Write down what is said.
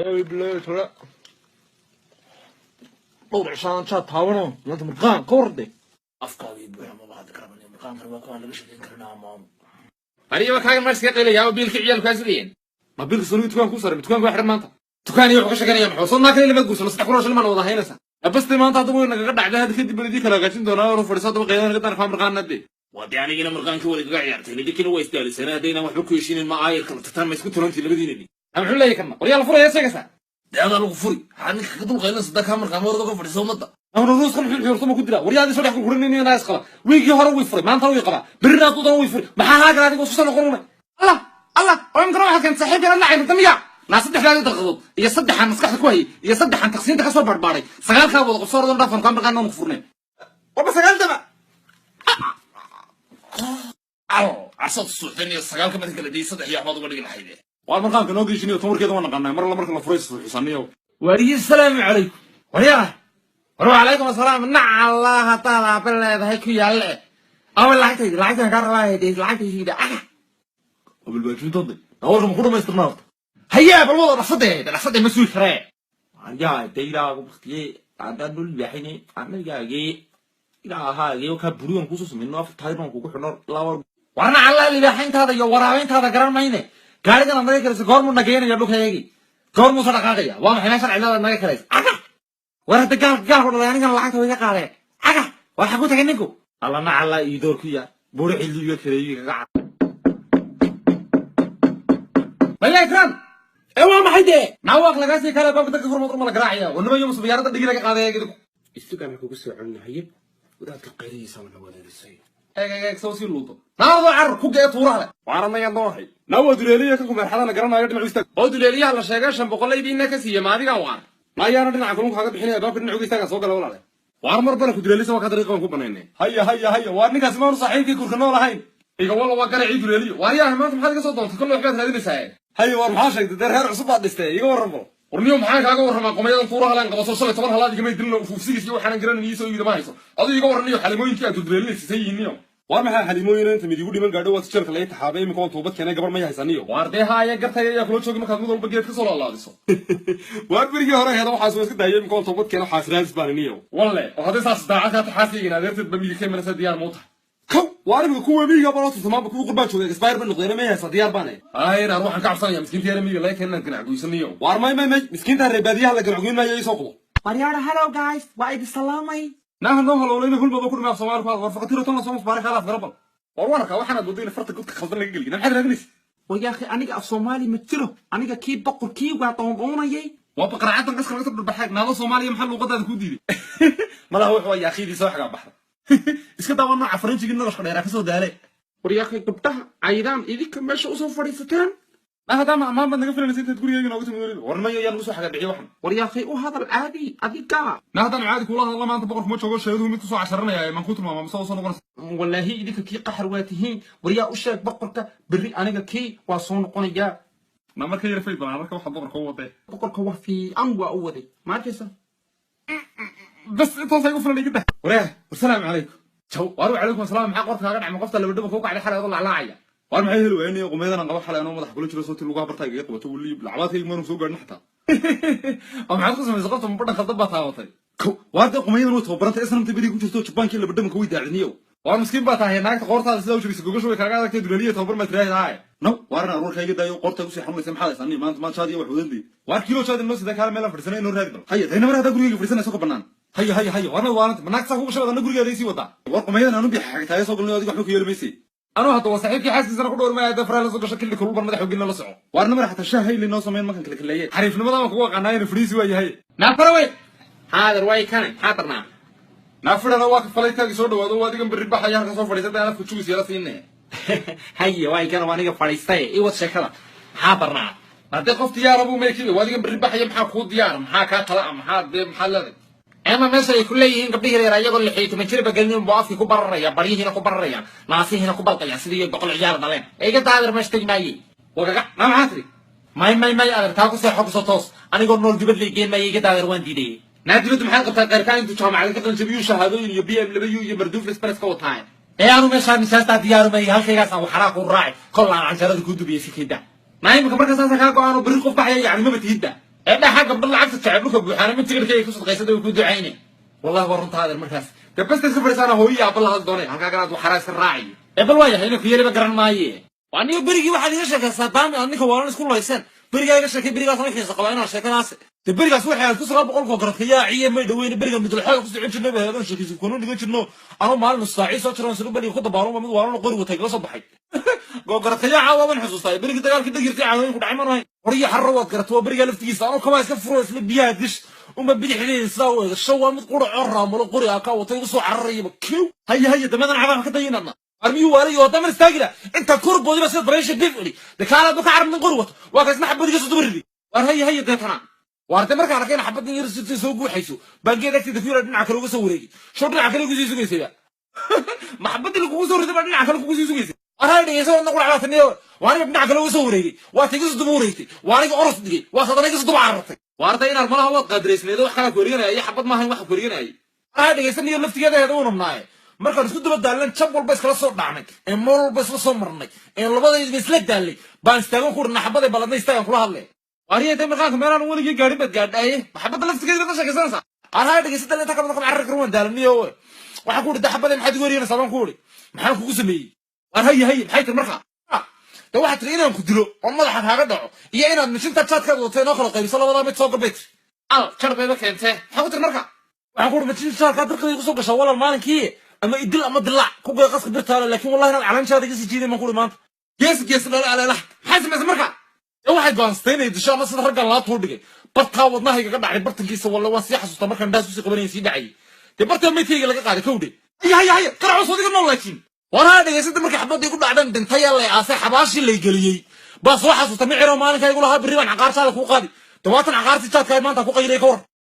اي بالله ترى موضوع عشان شات هاونو انت مرقان كوردي afkaaga iyo buuxa ma baad karaban maqaan karba ku aan laga shaqeyn karnaa maam ariga kaaga marska qeylaya biilka ciyalkaas leeyin ما بيلك سنوي تكون كوسر تكون واحد مانتا dukaan iyo wuxuu ka shaqeynaya muxuu soo naakay lama guursan saddex quraash lama wada haynaysa بس مانتا هذا naga dhacday hada kadib baladii kala gaajin doonaa oo fadhiisada qeydana ka tarfaan marqaanade wadii anigina marqaankii wada kaga ciyaartay lidikina way istaalisana hadayna waxba ku heshiinin ma aayir kala tataan ma isku tulantii labadiinadi ama wuxuu leeyahay kana waryaal furaya sheegaysa deeada lagu furi xanik ka dul qeylan saddex marqaan warada ka fadhiiso umada ama ruus kan xurtuma ku dila waryaadi soo dhaxku kurin inay naas qaba wiigi hore way furay maanta way qaba birina doodan way furay maxaa haaga adiga soo noqonay allah allah oo imkan waxa kan saaxiibina la ciidan damiya naas saddex gaari daqiiqadood iyo saddexan maskaxda ku hay iyo saddexan taqsiinta ka soo barbaaray sagaalka wada qof soo rodan dhafan kan marqaan noo furnay waba sagaal daba asad suuxin iyo sagaalka mid kala dhii saddex iyo waxbaad uga dhigi lahayd waa marqaanka noo geeshiniyo tamarkeeda waan naqanay mar la marka la furay xusaniyo wariyi salaamu calaykum waryaa وعليكم السلام نع الله تعالى بالله هيك يلا او لعيتي قرا هيدي لعيتي هيدا قبل ما تشوف تضي اول ما كنا ما استناف هيا بالوضع رصدي مسوي فري يا ديرا بختي عدد البحيني عمل جاي الى هاي وكبريون خصوص منه في تايرون كوكو خنور لا warna alla ila xintaada iyo waraabeyntaada garan mayne gaarigan amray karaysa goormu nageynaya dhulkayagi goormu soo dhaqaaqaya waa maxay meeshan cilada naga karaysa warada gaal hore aniga lacagta way ka qaadeen aga waxa ku tagay ninku alla na alla ii door ku yaa buur xilliga kareeyay gaga balla ikran waa maxay de naawaq laga sii kala baabada ka furmo ma la garaacaya wanaba yom subayaarada dhigi laga qaadaya gidu istigaan ku soo celinahay wadaadka qeyriyaysa wana wadaadisay eeg soo sii luudo naawdo car ku geey tuuraha waaranayaa doohay naawo duleeliya ka kumeerxadana garanayo dhinac istaag oo duleeliyaha la sheegay 500 idiina ka siiya maadiga waan ما يانا دينا كلهم كاغا بخينيا باب دينا اوغيستاغا سو غلا ولا وار مر بلا كدريليس ما كدري قوم كبنينه هيا وار نيغاس ما صاحبكي كورك نول هين ايغا والله وا غري دوليلي وار يا ما maxaad ka soo doonto kullu waxaad raadinaysaa هيا وار maxaa sheegtay deer heer cusub aad dhistay iga waramo warniyo maxaa kaaga warama qomayadan tuuraha laan qabaso 13 halaad igama dilno fuufsigiis waxaan garanayay soo yidhi ma hayso adiga iga waraniyo xalimooyinkii aad duleelinaysay sayiniyo war maxaa xalimooyin inta mid igu dhiman gaadho waad jarka la taxaabay imika oo toobad keenay gabar ma yahaysaniyo war dee haaya gartay ayaa kula joogay markaad mid walba geed ka soo laalaadiso war birigi hore heeda waxa soo iska daayay imika oo toobad keenay xaasiraad isbaaniyo walle oo hadii saas daacad ka taxaasiina adeertid bamiga kamerasa diyaar muuta kow war imika kuwa miiga baro tamaam ku qurbaan joogay expire ban noqdeen ma yahay diyaar baanay ayna ruuxan ka cabsanaya miskiinta yar miiga laakiin aan ganac goysaniyo war may miskiinta reebadiyaha la ganac goyn maayo isoo qodo war yaara hello guys waa idin salaamay nahno noo halowlayna hulba ku dhimaa Soomaaliya war faqatiro tan soo musbaari khalas garabal warwarka waxaad wadayna farta gudka khaldan laga geliyay maxaad raadinaysa ويا أخي أنا الصومالي متلو أنا كي بقول كي وعطوني يي وبقرعات القصر قصر بالبحر ناظر صومالي محل وقضى كودي ما له هو يا أخي دي صح على البحر إسكت أولنا عفرنتي قلنا رش خلينا كسر دالي ويا أخي قبتها عيدان إذيك ماشي أصلا فريستان ما هذا ما بدنا نقفل نسيت تقول يا جنوب تقول ورنا يا نوسو حاجة بعيد واحد ويا أخي وهذا العادي أبي كا هذا العادي والله والله ما أنت بقول ما تشوفش شهدهم يتصو عشرنا يا من كتر ما مسوي والله هي إذيك كي قحرواتهين وريا أشياء بقولك بري أنا كي وصون قنيا ما مركي يرفي بنا مركي واحد ضمر قوة بقولك هو في أنواع أودي ما تنسى بس أنت صاير قفل اللي كده وريه والسلام عليكم شو وأروح عليكم السلام محق قرط كاغد عم قفت اللي بدو فوق على حلقة يطلع لاعية وأنا معي هلو يعني قميدنا نقبح حلقة أنا مدح كل شيء صوتي اللي قابرتها يقطع وتقول لي العبات هي ما نسوق نحتها أم عاد قسم إذا قلت من بدنا خلطة بطاوتي وهذا قميدنا وتوبرت اسمه تبدي كل شيء تشبان كله بدو مكوي داعنيو وأنا مسكين بطاه هناك قرطها سلوا شو بيسقوش ويكاغا ذاك الدنيا توبر ما تراه هاي نو وأنا أروح شيء كده قرطة وسي حمل سمح هذا سني ما شادي وحودن دي وأكيلو شادي الناس ذاك هذا ملا فرسنا إنه راكب هيا هنا مرة هذا قريه فرسنا سوق بنان هيا وأنا مناك ساقو شو هذا قريه رئيسي وطا وقميدنا أنا بيحكي تاي سوق اللي هذيك حنوك يلمسي أنا هذا وصاحبك حاسس أنا كل ما هذا فرال سوق شكل كل مرة مدح وقلنا لصعو وأنا مرة حتى الشهي اللي ناصم من مكان كلية حريف نمضى مكوق عنا ينفريسي ويا هي نافروي هذا رواي كان حاضرنا نافر أنا واقف فليتك صور وهذا جنب الربح حياه كسر فريسة أنا في شو سيارة فيني هيا واي كان وأنا فريسة إيوه شكله حاضرنا نادي قفت يا ربو ميكي وهذا جنب الربح حياه محا خود ديار محا كطلع محا محل هذا أما مثلا كل يهين قبله رأي يقول لحيته من شرب قلني بوافي كبر ريا بريه هنا كبر ريا ناسي هنا كبر ريا سيدي بقول عيار دلين إيه قد هذا ما يشتري ماي وقع ما معاتري ماي هذا تاكو سحب صوتوس أنا يقول نول جبل لي جين ماي قد هذا وين دي نادي بدهم حلقة تغير كان أنتوا شو معلك كذا نجيبيو شهادين يبيع لبيو يبردو في الإسبريس كوتاين إيه أنا مش هذا مسافة ديار ماي هالشيء قاسم وحراق والراعي كل عن جرد كتب يسكيدا ما يمكن بركة أساسا كانوا بريقوا بحياة يعني ما بتهدا انا حاجه بالله عكس تعبلك بوحانا من تقدر كي كسد قيسده وكو دعيني والله ورنت هذا المركز دبست سفر انا هويه بالله هالدوني halka garaad waxaraas raacay bal way hayna ku yeelay garan maaye waani berigi waxa laga sheekaysaa taami annika waalan isku laysan beriga iga sheekay berigaas ma xiiso qabaa inaan sheekadaas de berigaas waxa ku soo boqol ko garadka yaa ciye may dhaweyn beriga mid xooga ku socon jirnay baa sheekaysi koonu dhigan jirno anu maalin saaci soo tiran soo bari ku dabaaro mid waalan qori watay la soo baxay go garadka yaa caawaban xusuustay beriga dagaalka dhigirtay caawin ku dhacay manahay horiya xarrood garato beriga laftigiisa anu kama iska furo isla biyaha dish uma bidixdii saaw shawa mid qura raamalo qori aka watay soo cararayba kiw hay damadan caawa ka dayinana armiyu wali oo tamar istaagila inta kurboodi bas bareesha difli de kala du ka carab min qurwat waa ka isna xabadiga soo dubridi war hay deetana warta marka arkayna xabadin yar si soo guuxayso bangeeda tii dafiira dhinaca kale uga soo wareegi soo dhinaca kale uga sii sugaysay maxabadii lagu soo riday dhinaca kale uga sii sugaysay waxa dhigayso na qura caataniyo waana dhinaca kale uga soo wareegi waa tigis dubureeytay waana oros dhigay waa sadaniga soo dubaartay warta in armalaha wad qadreysneedo wax kala kooriyanay xabad ma ahayn wax kooriyanay waxa dhigaysan iyo laftigeeda heedo uu nabnaay marka isku daba daalan jab walba iskala soo dhacnay ee mool walba isla soo marnay ee labadayda isla daalay baan istaagan ku dhina xabada baladna istaagan kula hadlay wariye markaa meelaan waliga gaari bad gaadhay maxabada laftigeeda ka shaqeysanaysa ara dhigaysata inta ka badan carrar karwan daalaniyo waxa ku dhida xabada maxad weeriyana saban ku maxaan kugu sameeyay war hay maxay tir markaa de waxa tir inaan ku dilo oo madaxa kaaga dhaco iyo inaad mishinta chatkaad watay noo kala qaybiso labada mid soo galbeed al charbeeda keentay waxa ku tir markaa waxa ku mishinta chatkaad darqay ku soo gasho walaal maalinkii ama idil ama dilac ku qey qaska birtaale laakiin wallahi inaad calaamadaada ka sii jiiday ma ku maanta gees la xasma markaa waxay go'aanstay disho ama sida raggan la tuu dhigay barta wadnahayga ka dhacay bartankiisa walla waan sii xasuusta markaan daas u sii qabanayay sii dhacay de barta meetayga laga qaaday kowdhe hay qaraaco soo diga laakiin waraa dhigaysada markii xabadii ku dhacdan dhintay la aasay xabaashi la geliyay baa soo xasuusta miciro maalinka igu lahaa bari baan aqaarsaada ku qaadi dawaatan aqaarsi jaadka maanta ku qayray ka war